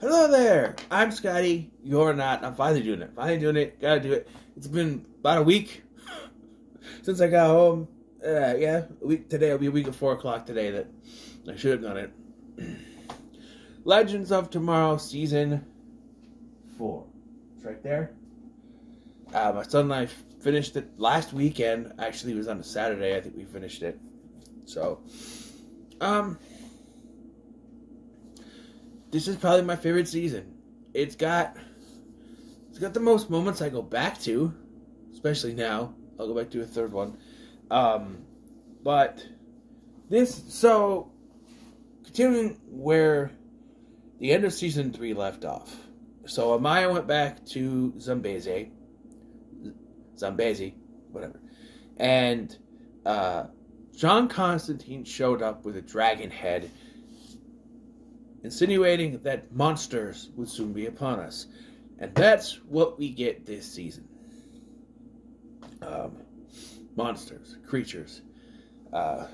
Hello there. I'm Scotty. You're not. I'm finally doing it. Gotta do it. It's been about a week since I got home. A week today. It'll be a week at 4 o'clock today that I should have done it. Legends of Tomorrow Season 4. It's right there. My son and I finished it last weekend. Actually, it was on a Saturday. I think we finished it. So, this is probably my favorite season. It's got the most moments I go back to, especially now. I'll go back to a third one. But continuing where the end of season 3 left off. So Amaya went back to Zambezi, whatever. And John Constantine showed up with a dragon head, insinuating that monsters would soon be upon us. And that's what we get this season. Monsters, creatures. So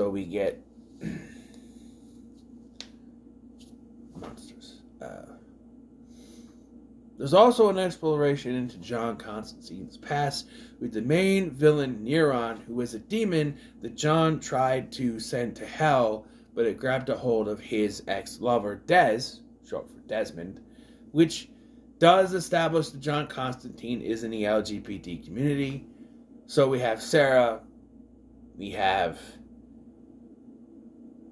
we get monsters. There's also an exploration into John Constantine's past with the main villain, Neron, who was a demon that John tried to send to hell, but it grabbed a hold of his ex-lover, Des, short for Desmond, which does establish that John Constantine is in the LGBT community. So we have Sarah, we have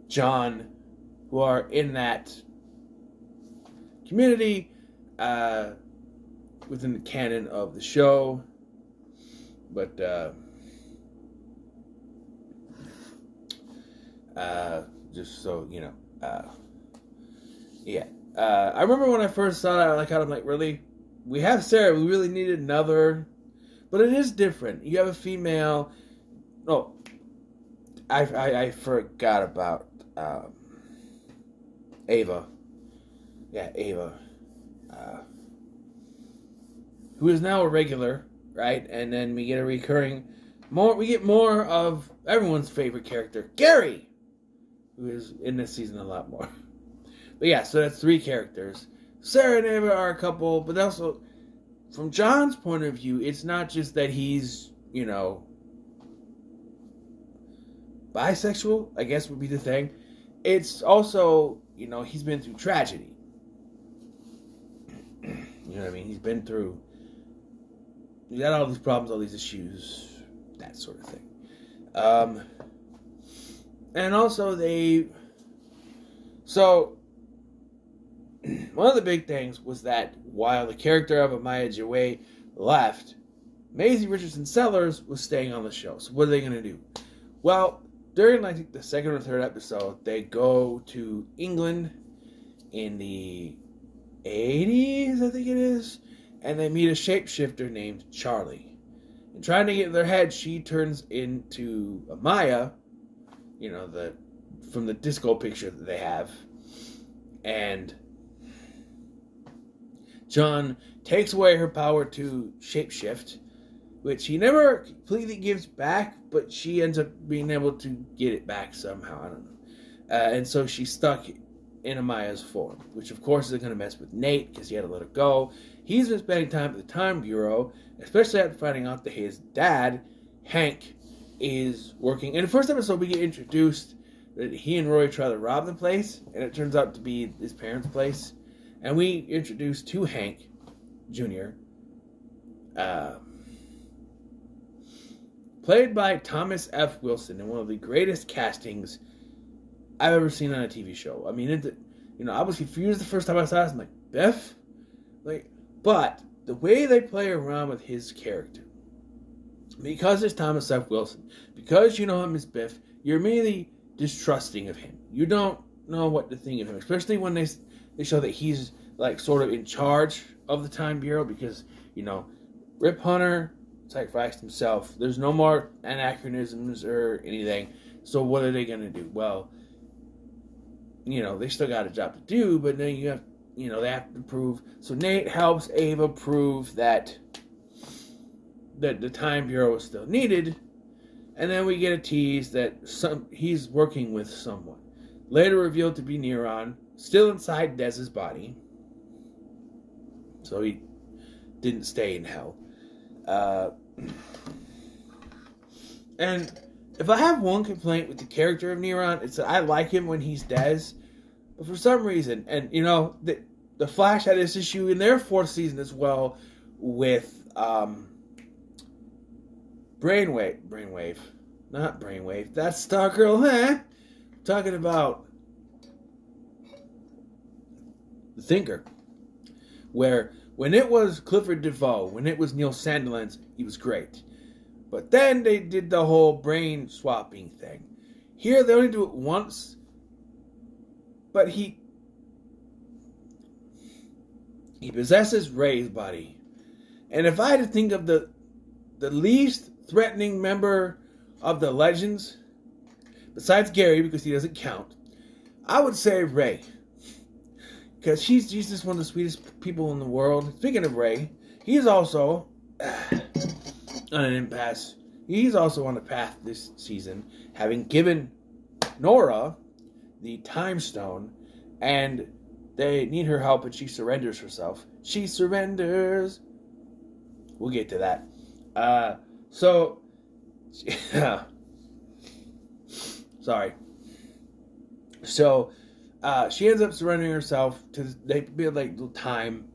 John, who are in that community, within the canon of the show, but just so you know, I remember when I first saw that, I'm like, really? We have Sarah, we really needed another, but it is different. You have a female. Oh, I forgot about Ava. Yeah, Ava. Who is now a regular, right? And then we get we get more of everyone's favorite character, Gary, who is in this season a lot more. But yeah, so that's 3 characters. Sarah and Ava are a couple, but also, from John's point of view, it's not just that he's, bisexual, I guess would be the thing. It's also, he's been through tragedy. You know what I mean? He's got all these problems, all these issues, that sort of thing. And also one of the big things was that while the character of Amaya Jaway left, Maisie Richardson Sellers was staying on the show. So what are they going to do? Well, during, I think, the second or third episode, they go to England in the 80s, I think it is, and they meet a shapeshifter named Charlie. And trying to get in their head, she turns into Amaya, from the disco picture that they have. And John takes away her power to shapeshift, which he never completely gives back, but she ends up being able to get it back somehow. I don't know. And so she's stuck in Amaya's form, which of course is going to mess with Nate because he had to let her go. He's been spending time at the Time Bureau, especially after finding out that his dad, Hank, is working. In the first episode, we get introduced that he and Roy try to rob the place, and it turns out to be his parents' place. And we introduced to Hank Jr., played by Thomas F. Wilson, in one of the greatest castings I've ever seen on a TV show. I mean, I was confused the first time I saw this. I'm like, Biff? But the way they play around with his character, because it's Thomas F. Wilson, because you know him as Biff, you're immediately distrusting of him. You don't know what to think of him, especially when they show that he's sort of in charge of the Time Bureau, because Rip Hunter sacrificed himself. There's no more anachronisms or anything. So what are they going to do? Well, they still got a job to do, but then you have, they have to prove. So Nate helps Ava prove that the Time Bureau is still needed, and then we get a tease that he's working with someone. later revealed to be Neron, still inside Dez's body. So he didn't stay in hell. And if I have one complaint with the character of Neron, it's that I like him when he's Dez. But for some reason, and you know, the Flash had this issue in their 4th season as well with Brainwave. Not Brainwave. That's Stargirl, huh? I'm talking about the Thinker. Where when it was Clifford DeVoe, when it was Neil Sandilands, he was great. But then they did the whole brain swapping thing. Here they only do it once. But he possesses Ray's body. And if I had to think of the least threatening member of the Legends, besides Gary, because he doesn't count, I would say Ray. Because she's just one of the sweetest people in the world. Speaking of Ray, he's also on an impasse. He's also on a path this season, having given Nora the Time Stone, and they need her help, and she surrenders herself. She surrenders. We'll get to that. Sorry. So, she ends up surrendering herself to, they build like little time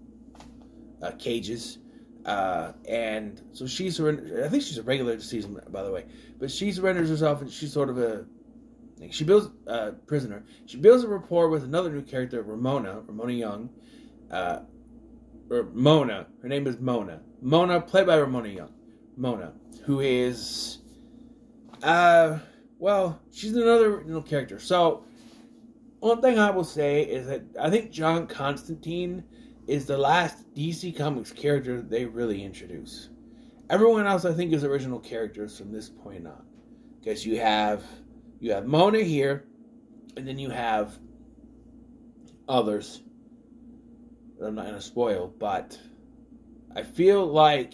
cages. And so she surrenders. I think she's a regular this season, by the way. But she surrenders herself, and she's sort of she builds a prisoner. She builds a rapport with another new character, Ramona Young. Or Mona. Her name is Mona. Mona, played by Ramona Young. Mona, who is, she's another new character. So, one thing I will say is that I think John Constantine is the last DC Comics character they really introduce. Everyone else, I think, is original characters from this point on. Because you have Mona here, and then you have others that I'm not going to spoil, but I feel like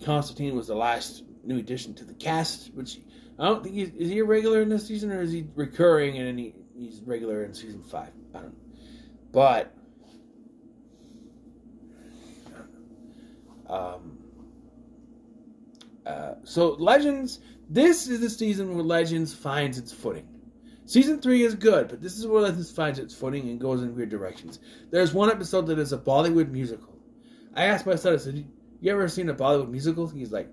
Constantine was the last new addition to the cast, which I don't think is he a regular in this season, or is he recurring and then he's regular in season 5? I don't know. But so Legends, this is the season where Legends finds its footing. Season 3 is good, but this is where Legends finds its footing and goes in weird directions. There's one episode that is a Bollywood musical. I asked my son, I said, you ever seen a Bollywood musical? He's like,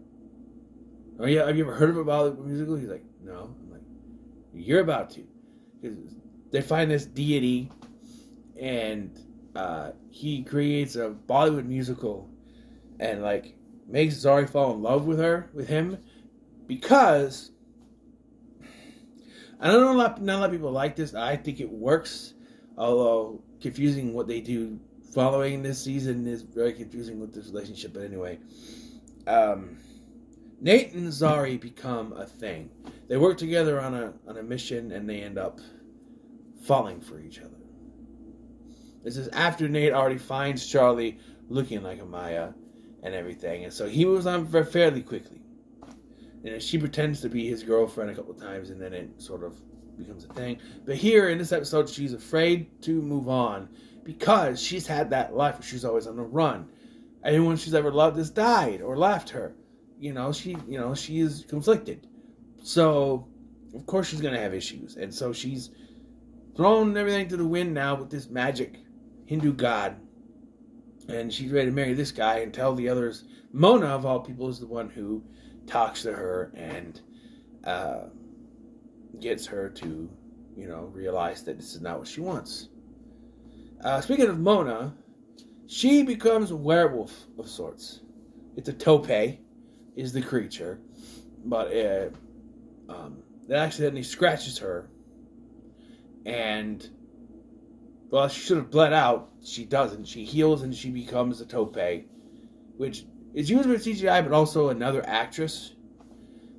oh yeah, have you ever heard of a Bollywood musical? He's like, no. I'm like, you're about to. They find this deity, and he creates a Bollywood musical, and like makes Zari fall in love with him, because I don't know, not a lot of people like this. I think it works, although confusing what they do following this season is very confusing with this relationship. But anyway, Nate and Zari become a thing. They work together on a mission, and they end up falling for each other. This is after Nate already finds Charlie looking like Amaya and everything, and so he moves on fairly quickly. And she pretends to be his girlfriend a couple of times, and then it sort of becomes a thing. But here in this episode, she's afraid to move on because she's had that life where she's always on the run. Anyone she's ever loved has died or left her. She is conflicted. So, of course she's going to have issues. And so she's thrown everything to the wind now with this magic Hindu god. And she's ready to marry this guy and tell the others. Mona, of all people, is the one who talks to her and gets her to, realize that this is not what she wants. Speaking of Mona, she becomes a werewolf of sorts. It's a tope, is the creature, but it accidentally scratches her, and well, she should have bled out. She doesn't. She heals and she becomes a tope, which is used with CGI, but also another actress,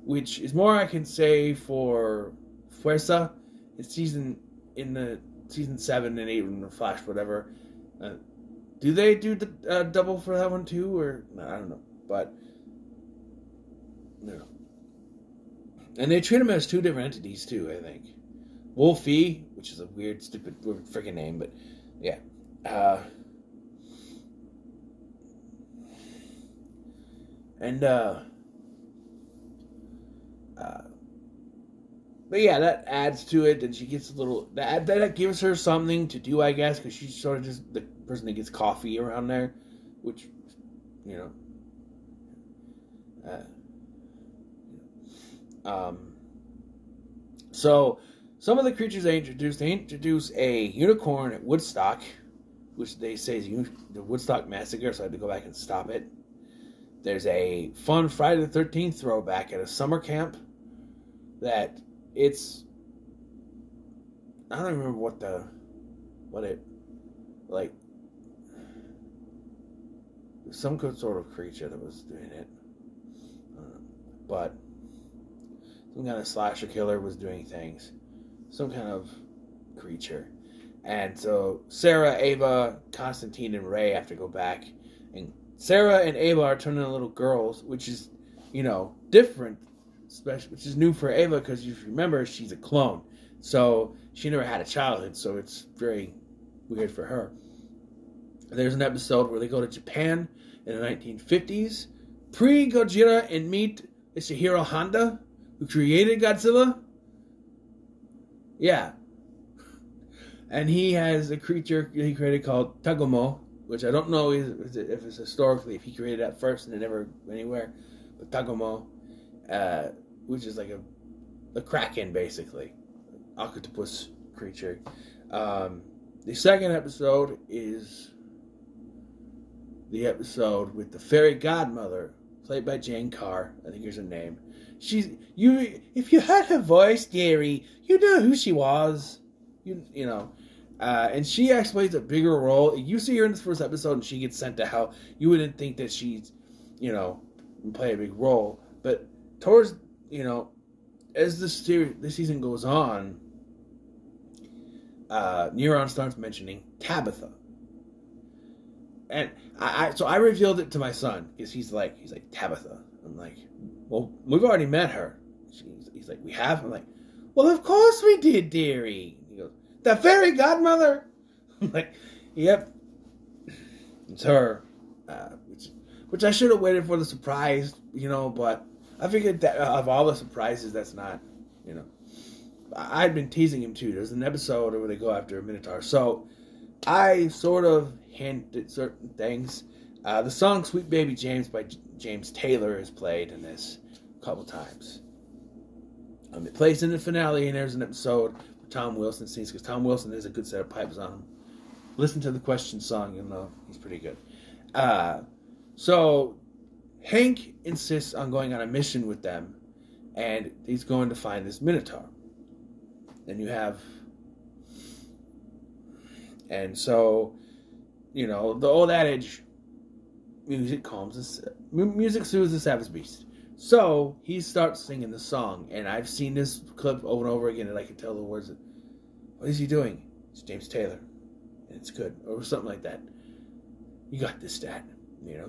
which is more I can say for Fuerza. It's season 7 and 8 in the Flash, whatever. Do they do the double for that one too, or no, I don't know, but no. And they treat them as two different entities too, I think. Wolfie, which is a weird, stupid, freaking name, but yeah. But yeah, that adds to it, and she gets a little. That gives her something to do, I guess, because she's sort of just the person that gets coffee around there, which, you know. So some of the creatures they introduce a unicorn at Woodstock, which they say is the Woodstock Massacre, so I had to go back and stop it. There's a fun Friday the 13th throwback at a summer camp that it's, I don't remember what some good sort of creature that was doing it. But some kind of slasher killer was doing things. Some kind of creature. And so Sarah, Ava, Constantine, and Ray have to go back. And Sarah and Ava are turning into little girls, which is, different. Which is new for Ava, because if you remember, she's a clone. So she never had a childhood, so it's very weird for her. There's an episode where they go to Japan in the 1950s. Pre-Gojira, and meet Ishihiro Honda, who created Godzilla. Yeah. And he has a creature he created called Tagumo, which I don't know if it's historically, if he created that first and it never went anywhere. But Tagumo, which is like a kraken, basically. Octopus creature. The second episode is the episode with the fairy godmother, played by Jane Carr. I think here's her name. If you heard her voice, dearie, you know who she was. And she actually plays a bigger role. You see her in this first episode, and she gets sent to hell. You wouldn't think that she's, play a big role. But towards, as the season goes on, Neuron starts mentioning Tabitha. And I revealed it to my son, because he's like, Tabitha. I'm like, well, we've already met her. He's like, we have? I'm like, well, of course we did, dearie. He goes, the fairy godmother? I'm like, yep. It's her. Which I should have waited for the surprise, but I figured that of all the surprises, that's not, I'd been teasing him too. There's an episode where they go after a Minotaur. So I sort of hinted certain things. The song Sweet Baby James by James Taylor is played in this a couple times. It plays in the finale, and there's an episode where Tom Wilson sings, because Tom Wilson has a good set of pipes on him. Listen to the Question song, you'll know he's pretty good. So Hank insists on going on a mission with them, and he's going to find this Minotaur. And you have... And so, the old adage, music soothes the savage beast. So he starts singing the song, and I've seen this clip over and over again, and I can tell the words. What is he doing? It's James Taylor, and it's good, or something like that. You got this, Dad.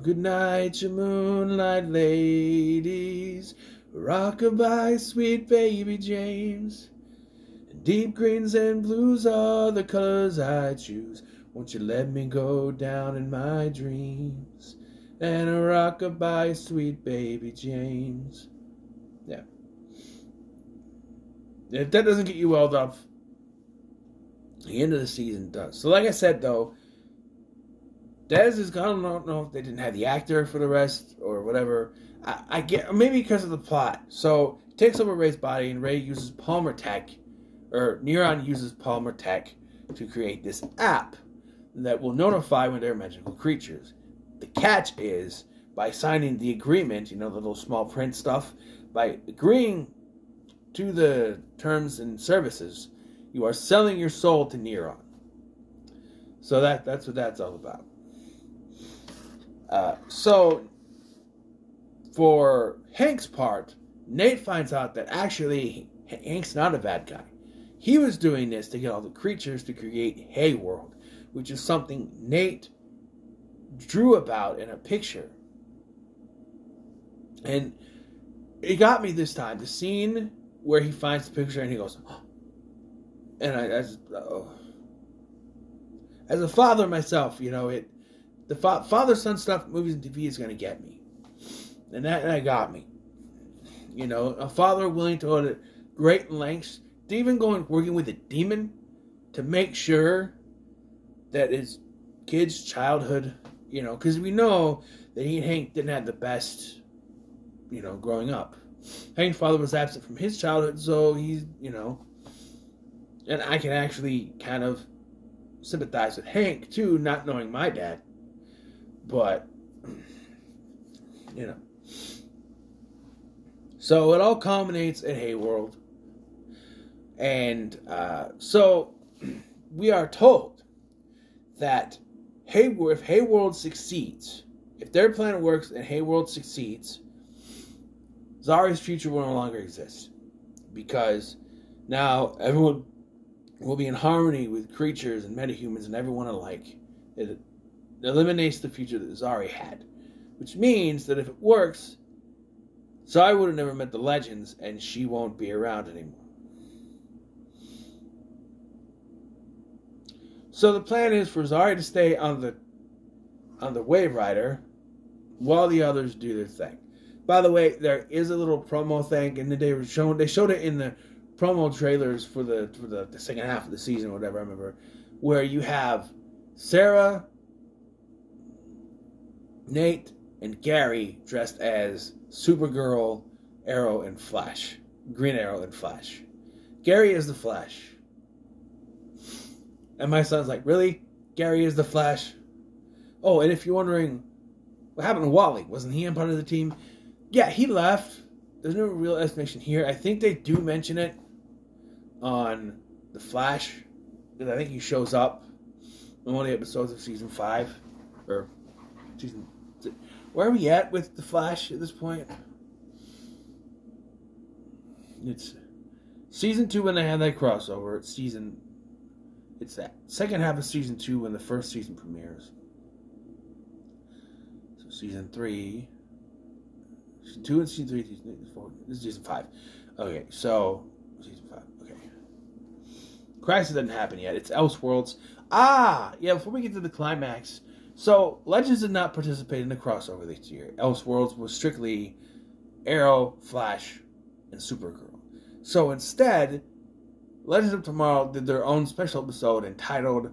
Good night, you moonlight ladies, rockabye, sweet baby James. Deep greens and blues are the colors I choose. Won't you let me go down in my dreams? And a rockabye, sweet baby James. Yeah. If that doesn't get you welled up, the end of the season does. So like I said, though, Dez is, I don't know if they didn't have the actor for the rest or whatever. I get, maybe because of the plot. So, it takes over Ray's body, and Ray uses Palmer Tech, or Neuron uses Palmer Tech to create this app that will notify when there are magical creatures. The catch is, by signing the agreement, the little small print stuff, by agreeing to the terms and services, you are selling your soul to Neuron. So that's what that's all about. So, for Hank's part, Nate finds out that actually Hank's not a bad guy. He was doing this to get all the creatures to create Hayworld, which is something Nate drew about in a picture. And it got me this time. The scene where he finds the picture and he goes, oh, and as a father myself, the father-son stuff, movies and TV is going to get me. And that got me. A father willing to go to great lengths, to even working with a demon to make sure that his kid's childhood, because we know that he and Hank didn't have the best, growing up. Hank's father was absent from his childhood, so he's, and I can actually kind of sympathize with Hank, too, not knowing my dad. But, So it all culminates at Hayworld. And so we are told that if Hayworld succeeds, if their plan works and Hayworld succeeds, Zari's future will no longer exist. Because now everyone will be in harmony with creatures and metahumans and everyone alike. It eliminates the future that Zari had. Which means that if it works, Zari would have never met the Legends, and she won't be around anymore. So the plan is for Zari to stay on the Wave Rider while the others do their thing. By the way, there is a little promo thing, and they showed it in the promo trailers for the second half of the season, or whatever I remember, where you have Sarah, Nate, and Gary dressed as Supergirl, Arrow, and Flash. Green Arrow and Flash. Gary is the Flash. And my son's like, really? Gary is the Flash? Oh, and if you're wondering, what happened to Wally? Wasn't he a part of the team? Yeah, he left. There's no real explanation here. I think they do mention it on The Flash. Because I think he shows up in one of the episodes of Season 5. Or Season... Where are we at with The Flash at this point? It's Season 2 when they had that crossover. It's that second half of Season 2 when the first season premieres. So Season 3... Season 2 and Season 3, Season 4. This is Season 5. Okay, so... Season 5, okay. Crisis doesn't happen yet. It's Elseworlds. Yeah, before we get to the climax... So, Legends did not participate in the crossover this year. Elseworlds was strictly Arrow, Flash, and Supergirl. So instead, Legends of Tomorrow did their own special episode entitled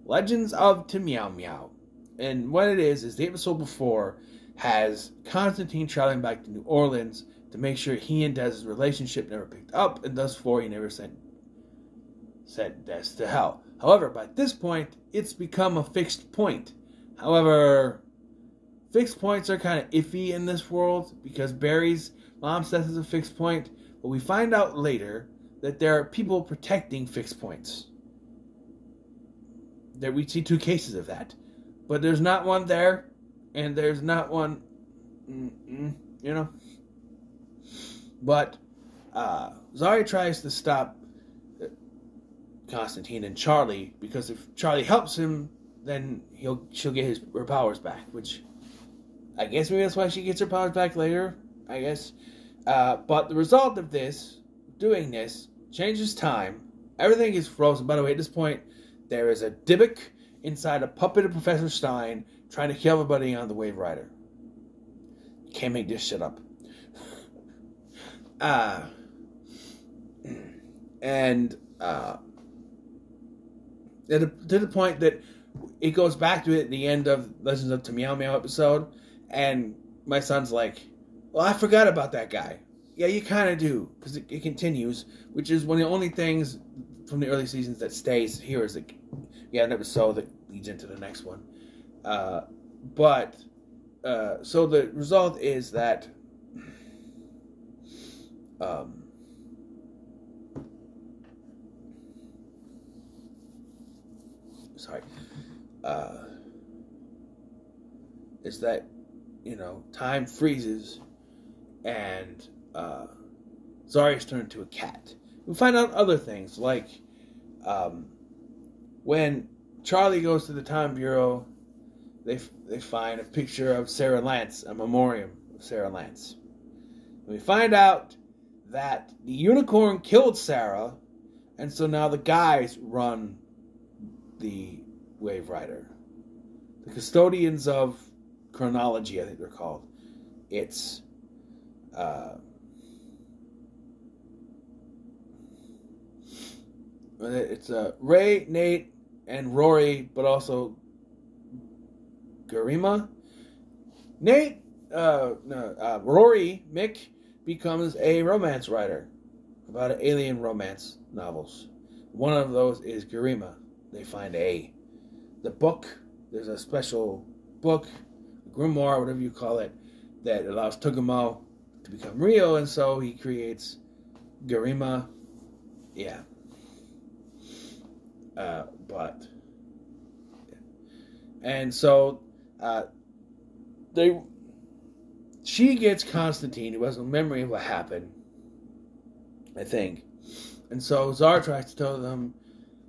Legends of Meow Meow. And what it is the episode before has Constantine traveling back to New Orleans to make sure he and Dez's relationship never picked up, and thus far he never sent Dez to hell. However, by this point, it's become a fixed point. However, fixed points are kind of iffy in this world because Barry's mom says it's a fixed point, but we find out later that there are people protecting fixed points. There we see 2 cases of that, but there's not one there, and there's not one, But Zari tries to stop Constantine and Charlie because if Charlie helps him, then she'll get her powers back, which I guess maybe that's why she gets her powers back later, I guess. But the result of doing this, changes time. Everything is frozen. By the way, at this point, there is a Dybbuk inside a puppet of Professor Stein trying to kill everybody on the Wave Rider. Can't make this shit up. To the point that it goes back to it at the end of Legends of Meow Meow episode, and my son's like, well, I forgot about that guy. Yeah, you kind of do, because it continues, which is one of the only things from the early seasons that stays here is that you have an episode that leads into the next one. So the result is that is that, time freezes and Zari's turned into a cat. We find out other things, like when Charlie goes to the Time Bureau, they find a picture of Sarah Lance, a memoriam of Sarah Lance. And we find out that the unicorn killed Sarah, And so now the guys run the Wave Rider. The Custodians of Chronology, I think they're called. It's Ray, Nate, and Rory, but also Garima. Rory, Mick, becomes a romance writer about alien romance novels. One of those is Garima. They find the book. There's a special book, grimoire, whatever you call it, that allows Tugumo to become real, and so he creates Garima. Yeah. And so she gets Constantine, who has no memory of what happened, I think. And so Zara tries to tell them,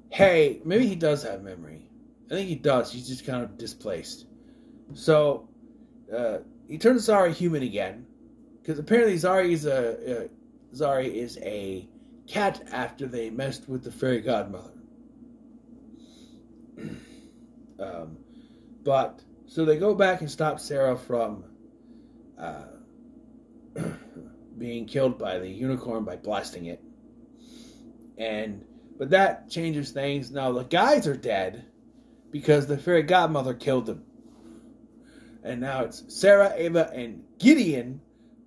hey, maybe he does have memory. I think he does. He's just kind of displaced. So he turns Zari human again, because apparently Zari is a cat after they messed with the fairy godmother. But so they go back and stop Sarah from being killed by the unicorn by blasting it. But that changes things. Now the guys are dead because the fairy godmother killed them. And now it's Sarah, Ava, and Gideon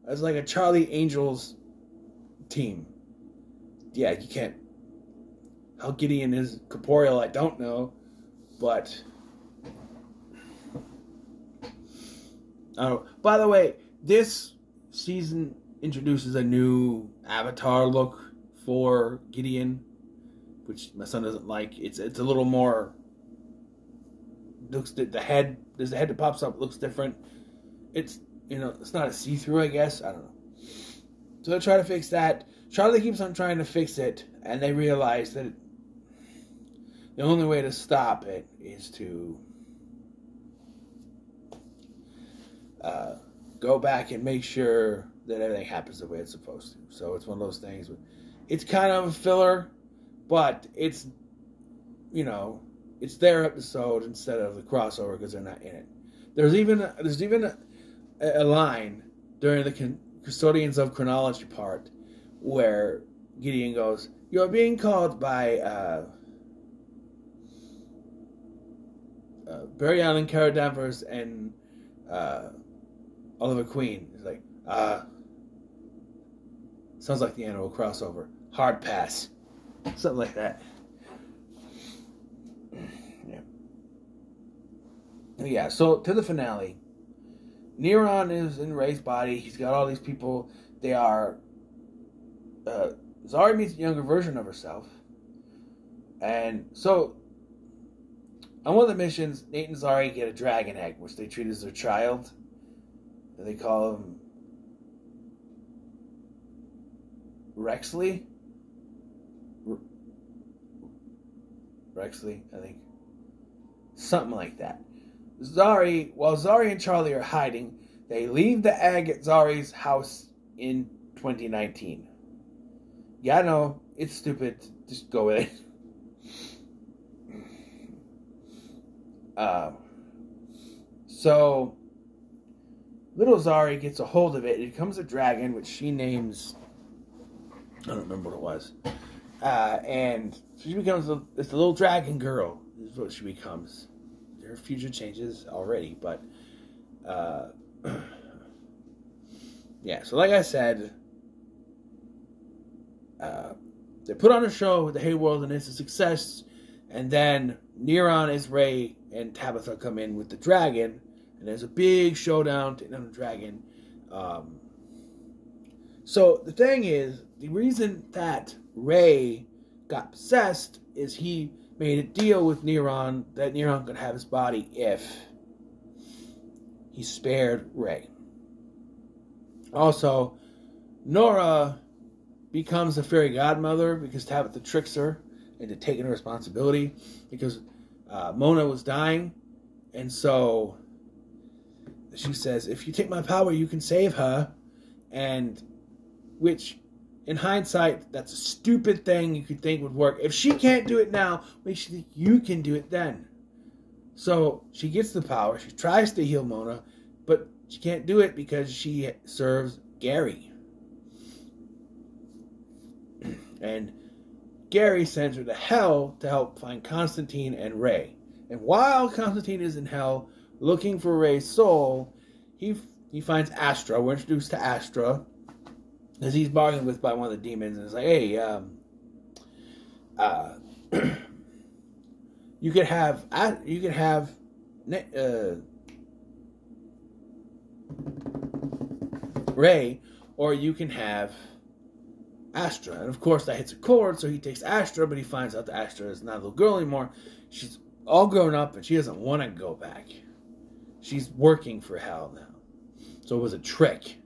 as like a Charlie Angels team. Yeah, you can't. How Gideon is corporeal, I don't know. But by the way, this season introduces a new avatar look for Gideon, which my son doesn't like. It's a little more. There's the head that pops up looks different. It's it's not a see-through, I guess. I don't know. So they try to fix that. Charlie keeps on trying to fix it, and they realize that the only way to stop it is to go back and make sure that everything happens the way it's supposed to. So it's one of those things. It's kind of a filler, but it's it's their episode instead of the crossover because they're not in it. There's even a line during the Custodians of Chronology part where Gideon goes, "You're being called by Barry Allen, Cara Danvers, and Oliver Queen." He's like, sounds like the annual crossover. Hard pass. Something like that. Yeah, so to the finale. Neron is in Ray's body. He's got all these people. They are... Zari meets a younger version of herself. And so, on one of the missions, Nate and Zari get a dragon egg, which they treat as their child. And they call him Rexley? Rexley, I think. Something like that. While Zari and Charlie are hiding, they leave the egg at Zari's house in 2019. Yeah, I know, it's stupid. Just go with it. So, little Zari gets a hold of it. It becomes a dragon, which she names... I don't remember what it was. And so she becomes it's the little dragon girl, is what she becomes. Her future changes already, but yeah, so like I said, they put on a show with the Hey World and it's a success, and then Neron, Ray, and Tabitha come in with the dragon, and there's a big showdown to the dragon. So the thing is, the reason that Ray got possessed is he made a deal with Neron that Neron could have his body if he spared Ray. Also, Nora becomes a fairy godmother because Tabitha tricks her into taking her responsibility because Mona was dying, and so she says, if you take my power, you can save her, and which in hindsight, that's a stupid thing you could think would work. If she can't do it now, makes you think you can do it then. So she gets the power. She tries to heal Mona, but she can't do it because she serves Gary. And Gary sends her to hell to help find Constantine and Ray. And while Constantine is in hell looking for Ray's soul, he finds Astra. We're introduced to Astra as he's bargained with by one of the demons, and it's like, hey, you could have Ray, or you can have Astra. And of course that hits a chord, so he takes Astra, but he finds out that Astra is not a little girl anymore. She's all grown up and she doesn't want to go back. She's working for hell now. So it was a trick.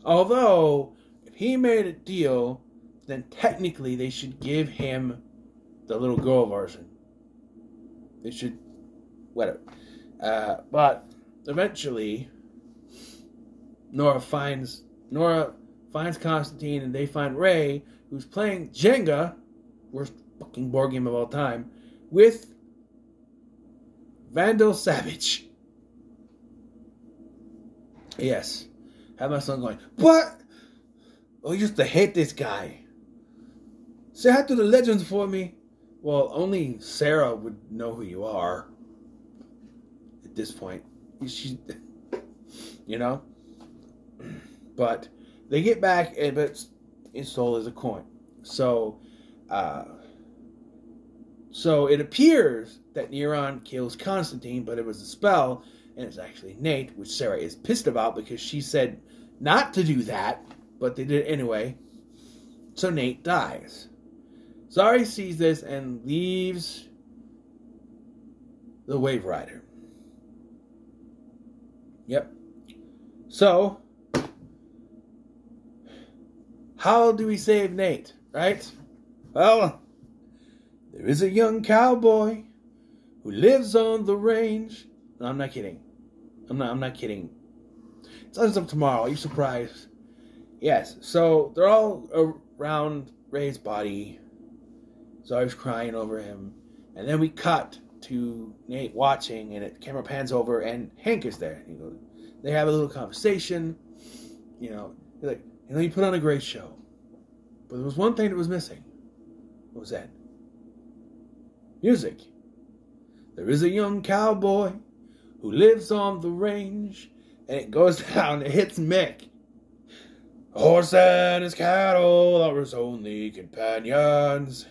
Although, if he made a deal, then technically they should give him the little girl version. They should, whatever. But eventually, Nora finds Constantine, and they find Ray, who's playing Jenga, worst fucking board game of all time, with Vandal Savage. Yes. Have my son going, what? Oh, I used to hate this guy. Say hi to the legends for me. Well, only Sarah would know who you are at this point. She, you know? But they get back, but his soul is a coin. So it appears that Neron kills Constantine, but it was a spell, and it's actually Nate, which Sarah is pissed about because she said not to do that, but they did it anyway. So Nate dies. Zari sees this and leaves the Wave Rider. Yep. So, how do we save Nate, right? Well, there is a young cowboy who lives on the range. No, I'm not kidding. I'm not kidding. It's up tomorrow. Are you surprised? Yes. So they're all around Ray's body. Zari's crying over him, and then we cut to Nate watching, and the camera pans over, and Hank is there. They have a little conversation. They're like, you put on a great show, but there was one thing that was missing. What was that? Music. There is a young cowboy who lives on the range, and it goes down. It hits Mick. A horse and his cattle are his only companions.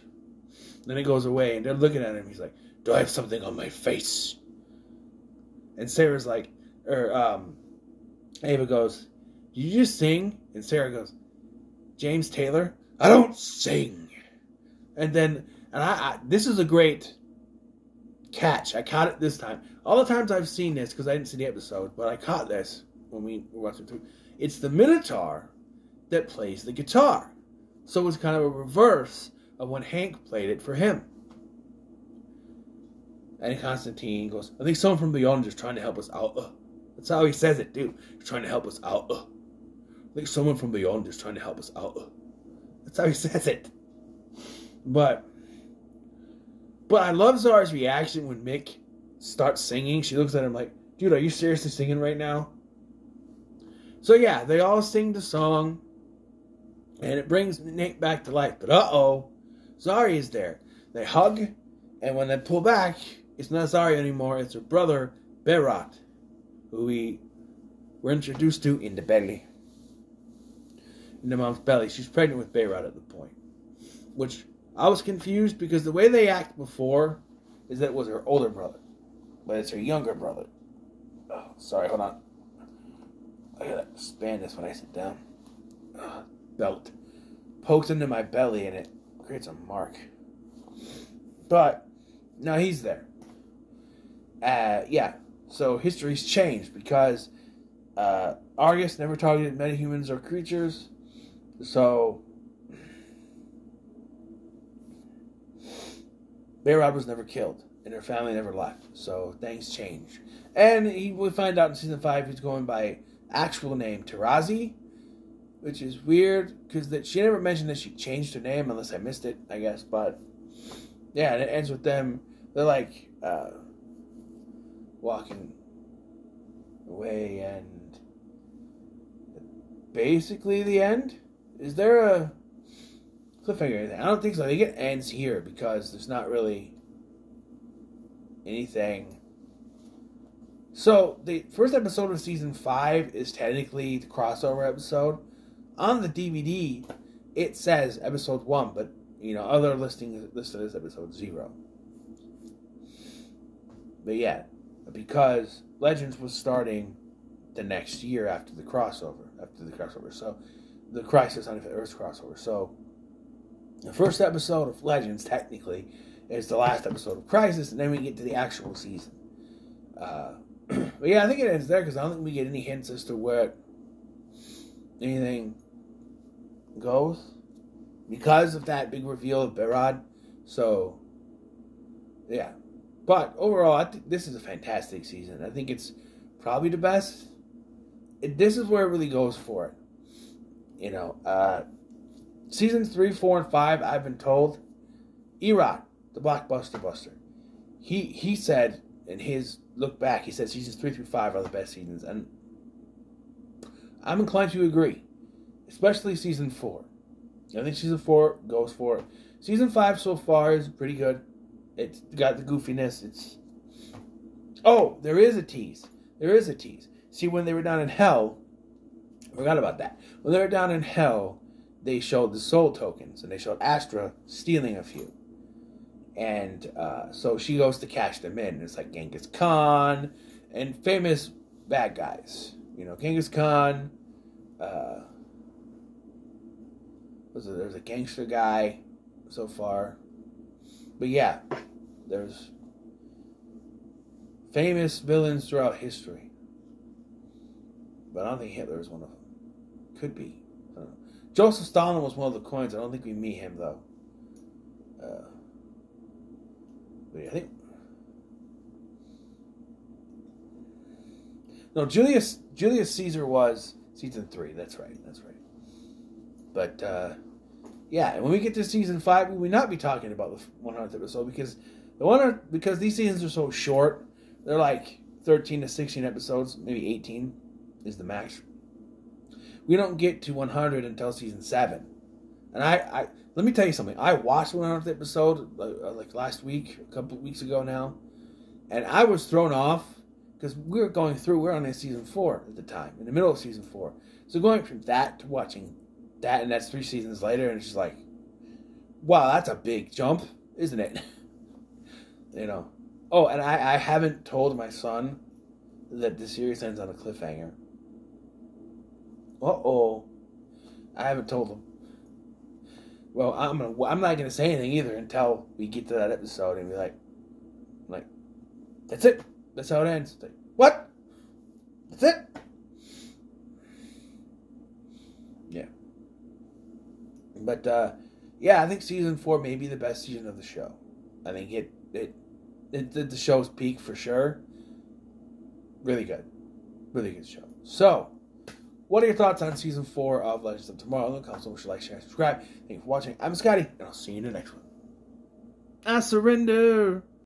Then it goes away, and they're looking at him. He's like, do I have something on my face? And Sarah's like, Ava goes, did you just sing? And Sarah goes, James Taylor? I don't sing. And then, this is a great catch. I caught it this time. All the times I've seen this, because I didn't see the episode, but I caught this when we were watching it. It's the Minotaur that plays the guitar. So it's kind of a reverse of when Hank played it for him. And Constantine goes, I think someone from beyond is trying to help us out. That's how he says it, dude. He's trying to help us out. I think someone from beyond is trying to help us out. That's how he says it. But I love Zara's reaction when Mick starts singing. She looks at him like, dude, are you seriously singing right now? So yeah, they all sing the song, and it brings Nate back to life. But Zari is there. They hug, and when they pull back, it's not Zari anymore. It's her brother, Berat, who we were introduced to in the belly. In the mom's belly. She's pregnant with Berat at the point. Which, I was confused because the way they act before is that it was her older brother. But it's her younger brother. Oh, sorry, hold on. I gotta expand this when I sit down. Belt. Pokes into my belly and it creates a mark. But now he's there. Yeah. So history's changed because Argus never targeted metahumans or creatures. So Behrad was never killed and her family never left. So things change. And we find out in season 5 he's going by actual name Tarazi. which is weird because she never mentioned that she changed her name unless I missed it, I guess. But yeah, and it ends with them. They're like walking away, and basically the end. Is there a cliffhanger? I don't think so. I think it ends here because there's not really anything. So the first episode of season 5 is technically the crossover episode. On the DVD, it says episode 1, but other listings listed as episode 0. But yeah, because Legends was starting the next year after the crossover. So the Crisis on Infinite Earths crossover. So the first episode of Legends technically is the last episode of Crisis, and then we get to the actual season. But yeah, I think it ends there because I don't think we get any hints as to where anything goes because of that big reveal of Barad. So yeah, but overall, I think this is a fantastic season. I think it's probably the best. This is where it really goes for it. Seasons 3, 4, and 5, I've been told, Erod, the Blockbuster Buster, he said in his look back, he said seasons 3 through 5 are the best seasons, and I'm inclined to agree, especially season 4. I think season 4 goes for it. Season 5 so far is pretty good. It's got the goofiness. There is a tease. See, when they were down in Hell, I forgot about that. When they were down in Hell, they showed the soul tokens, and they showed Astra stealing a few. And so she goes to cash them in. It's like Genghis Khan and famous bad guys. Genghis Khan. There's a gangster guy so far. But yeah, there's famous villains throughout history. But I don't think Hitler is one of them. Could be. I don't know. Joseph Stalin was one of the coins. I don't think we meet him, though. But yeah, I think... No, Julius Caesar was season 3. That's right. But, yeah, when we get to season 5, we will not be talking about the 100th episode because these seasons are so short. They're like 13 to 16 episodes, maybe 18 is the max. We don't get to 100 until season 7. And I let me tell you something. I watched the 100th episode like last week, a couple of weeks ago now, and I was thrown off because we were on season 4 at the time, in the middle of season 4. So going from that to watching that, and that's 3 seasons later, and it's just like, wow, that's a big jump, isn't it? Oh, and I haven't told my son that the series ends on a cliffhanger. I haven't told him. Well, I'm not gonna say anything either until we get to that episode and be like, that's it. That's how it ends. It's like, what? That's it? Yeah. But yeah, I think season 4 may be the best season of the show. I think the show's peak for sure. Really good show. So, what are your thoughts on season 4 of Legends of Tomorrow? Look how much like, share, subscribe. Thank you for watching. I'm Scotty, and I'll see you in the next one. I surrender.